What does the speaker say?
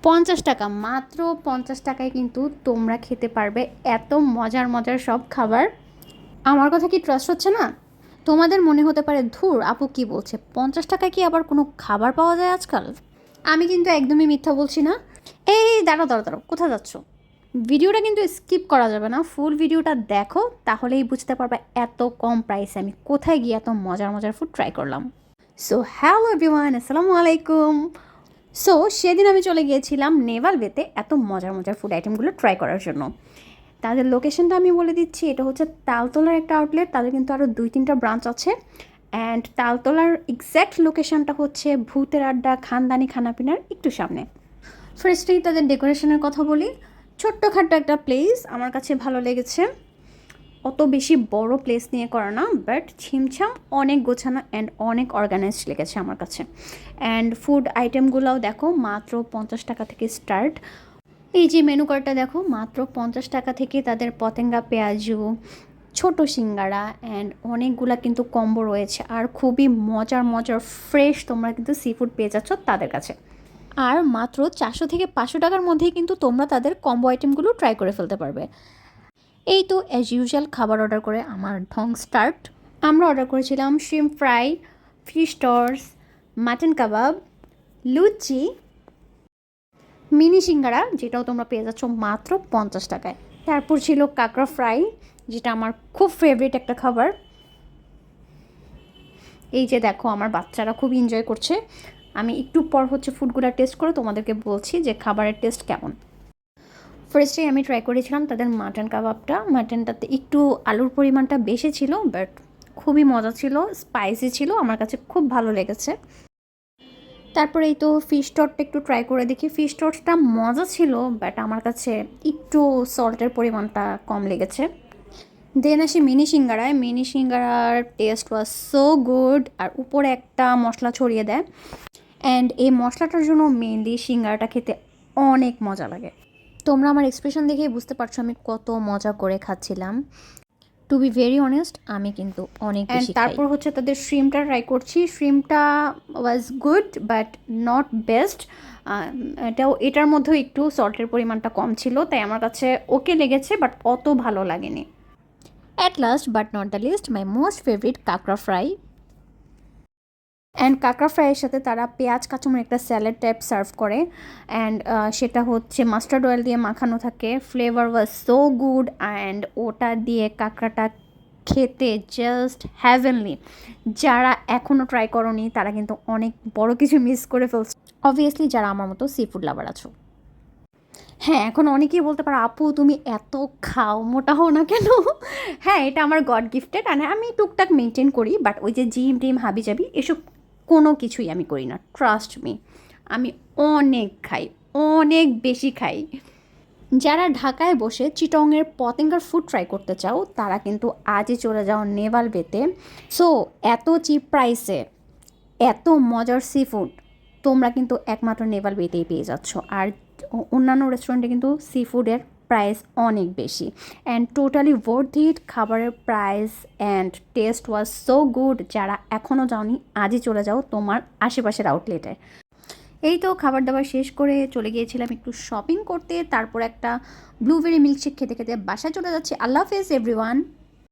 50 টাকা, মাত্র 50 টাকায় কিন্তু তোমরা খেতে পারবে এত মজার মজার সব খাবার। আমার কথা কি ট্রাস্ট হচ্ছে না? তোমাদের মনে হতে পারে ধুর আপু কি বলছে, 50 টাকায় কি আবার কোনো খাবার পাওয়া যায় আজকাল? আমি কিন্তু একদমই মিথ্যা বলছি না। এই দাঁড়াও দাঁড়াও দাঁড়াও, কোথায় যাচ্ছ? ভিডিওটা কিন্তু স্কিপ করা যাবে না, ফুল ভিডিওটা দেখো, তাহলেই বুঝতে পারবে এত কম প্রাইসে আমি কোথায় গিয়ে এত মজার মজার ফুড ট্রাই করলাম। সো হ্যালো এভরিওয়ান, আসসালামু আলাইকুম। সো সেদিন আমি চলে গিয়েছিলাম নেভাল বেতে এত মজার মজার ফুড আইটেমগুলো ট্রাই করার জন্য। তাদের লোকেশনটা আমি বলে দিচ্ছি, এটা হচ্ছে তালতলার একটা আউটলেট, তাদের কিন্তু আরও 2-3টা ব্রাঞ্চ আছে। অ্যান্ড তালতলার এক্স্যাক্ট লোকেশনটা হচ্ছে ভূতের আড্ডা খানদানি খানাপিনার একটু সামনে। ফার্স্টেই তাদের ডেকোরেশনের কথা বলি, ছোট্টখাট্টো একটা প্লেস আমার কাছে ভালো লেগেছে। অত বেশি বড় প্লেস নিয়ে করা না, বাট ছিমছাম অনেক গোছানো অ্যান্ড অনেক অর্গানাইজড লেগেছে আমার কাছে। অ্যান্ড ফুড আইটেমগুলোও দেখো মাত্র 50 টাকা থেকে স্টার্ট। এই যে মেনু কার্ডটা দেখো, মাত্র 50 টাকা থেকে তাদের পতেঙ্গা পেঁয়াজু, ছোট সিঙ্গারা অ্যান্ড অনেকগুলা কিন্তু কম্বো রয়েছে। আর খুবই মজার মজার ফ্রেশ তোমরা কিন্তু সি ফুড পেয়ে যাচ্ছ তাদের কাছে। আর মাত্র 400 থেকে 500 টাকার মধ্যেই কিন্তু তোমরা তাদের কম্বো আইটেমগুলো ট্রাই করে ফেলতে পারবে। এই তো অ্যাজ ইউজুয়াল খাবার অর্ডার করে আমার ঢং স্টার্ট। আমরা অর্ডার করেছিলাম শ্রিম্প ফ্রাই, ফিশ টর্স, মাটন কাবাব, লুচি, মিনি সিঙ্গারা, যেটাও তোমরা পেয়ে যাচ্ছ মাত্র 50 টাকায়। তারপর ছিল কাঁকড়া ফ্রাই, যেটা আমার খুব ফেভারিট একটা খাবার। এই যে দেখো আমার বাচ্চারা খুব এনজয় করছে। আমি একটু পর হচ্ছে ফুডগুলো টেস্ট করে তোমাদেরকে বলছি যে খাবারের টেস্ট কেমন। ফার্স্টে আমি ট্রাই করেছিলাম তাদের মাটন কাবাবটা। মাটনটাতে একটু আলুর পরিমাণটা বেশি ছিল, বাট খুবই মজা ছিল, স্পাইসি ছিল, আমার কাছে খুব ভালো লেগেছে। তারপরে এই তো ফিশ টসটা একটু ট্রাই করে দেখি। ফিশ টসটা মজা ছিল, বাট আমার কাছে একটু সল্টের পরিমাণটা কম লেগেছে। দেন আসি মিনি সিঙ্গারায়। মিনি সিঙ্গারার টেস্ট ওয়াজ সো গুড, আর উপরে একটা মশলা ছড়িয়ে দেয়, অ্যান্ড এই মশলাটার জন্য মেনলি সিঙ্গারাটা খেতে অনেক মজা লাগে। তোমরা আমার এক্সপ্রেশন দেখেই বুঝতে পারছো আমি কত মজা করে খাচ্ছিলাম। টু বি ভেরি অনেস্ট, আমি কিন্তু অনেক বেশি খাই। তারপর হচ্ছে তাদের শ্রিমটা ট্রাই করছি। শ্রিমটা was good but not best. এটার মধ্যেও একটু সল্টের পরিমাণটা কম ছিল, তাই আমার কাছে ওকে লেগেছে, বাট অত ভালো লাগেনি। At last but not the least, my most favourite কাঁকড়া ফ্রাই। অ্যান্ড কাঁকড়া ফ্রাইয়ের সাথে তারা পেঁয়াজ কাঁচামরিচ একটা স্যালাড টাইপ সার্ভ করে, অ্যান্ড সেটা হচ্ছে মাস্টার্ড অয়েল দিয়ে মাখানো থাকে। Flavour was so good, and ওটা দিয়ে কাঁকড়াটা খেতে জাস্ট হ্যাভেনলি। যারা এখনও ট্রাই করনি তারা কিন্তু অনেক বড় কিছু মিস করে ফেলছে, অবভিয়াসলি যারা আমার মতো সি ফুড লাভার আছো। হ্যাঁ, এখন অনেকেই বলতে পারো আপু তুমি এত খাও, মোটা হও না কেন? হ্যাঁ, এটা আমার গড গিফটেড, আর আমি টুকটাক মেনটেন করি, বাট ওই যে জিম টিম হাবিজাবি এসব কোনো কিছুই আমি করি না, ট্রাস্ট মি। আমি অনেক খাই, অনেক বেশি খাই। যারা ঢাকায় বসে চিটংয়ের পতেঙ্গার ফুড ট্রাই করতে চাও তারা কিন্তু আজই চলে যাও নেভাল বেতে। সো এত চিপ প্রাইসে এত মজার সি ফুড তোমরা কিন্তু একমাত্র নেভাল বেতেই পেয়ে যাচ্ছ। আর অন্যান্য রেস্টুরেন্টে কিন্তু সি ফুডের প্রাইস অনেক বেশি, অ্যান্ড টোটালি ওয়ার্থ ইট। খাবারের price and taste was so good. যারা এখনও যাওনি আজই চলে যাও তোমার আশেপাশের আউটলেটে। এই তো খাবার দাবার শেষ করে চলে গিয়েছিলাম একটু শপিং করতে, তারপর একটা ব্লুবেরি মিল্কশেক খেতে খেতে বাসায় চলে যাচ্ছি। আল্লাহ হাফেজ এভরিওয়ান।